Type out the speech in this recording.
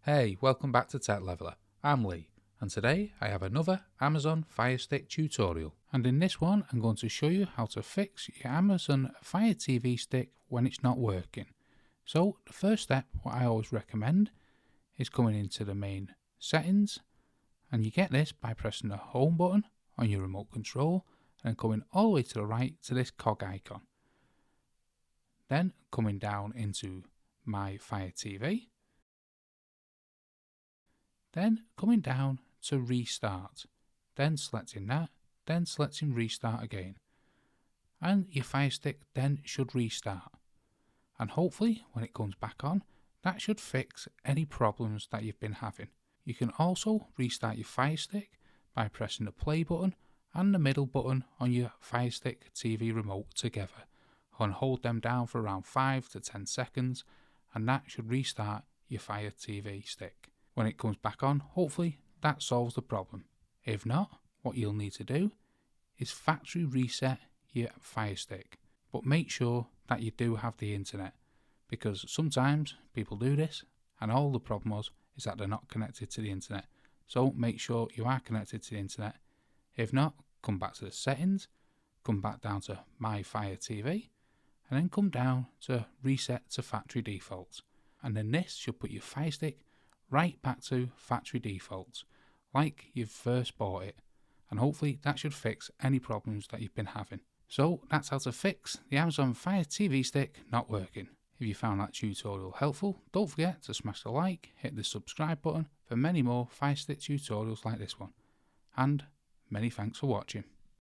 Hey, welcome back to Tech Leveler. I'm Lee, and today I have another Amazon Fire Stick tutorial. And in this one, I'm going to show you how to fix your Amazon Fire TV Stick when it's not working. So the first step, what I always recommend, is coming into the main settings, and you get this by pressing the home button on your remote control and coming all the way to the right to this cog icon. Then coming down into My Fire TV. Then coming down to restart, then selecting that, then selecting restart again. And your Fire Stick then should restart. And hopefully when it comes back on, that should fix any problems that you've been having. You can also restart your Fire Stick by pressing the play button and the middle button on your Fire Stick TV remote together. And hold them down for around 5 to 10 seconds, and that should restart your Fire TV Stick. When it comes back on, hopefully that solves the problem. If not, what you'll need to do is factory reset your Fire Stick. But make sure that you do have the internet, because sometimes people do this and all the problem is that they're not connected to the internet. So make sure you are connected to the internet. If not, come back to the settings, come back down to My Fire TV, and then come down to reset to factory defaults. And then this should put your Fire Stick right back to factory defaults, like you've first bought it, and hopefully that should fix any problems that you've been having. So that's how to fix the Amazon Fire TV Stick not working. If you found that tutorial helpful, don't forget to smash the like, hit the subscribe button for many more Fire Stick tutorials like this one. And many thanks for watching.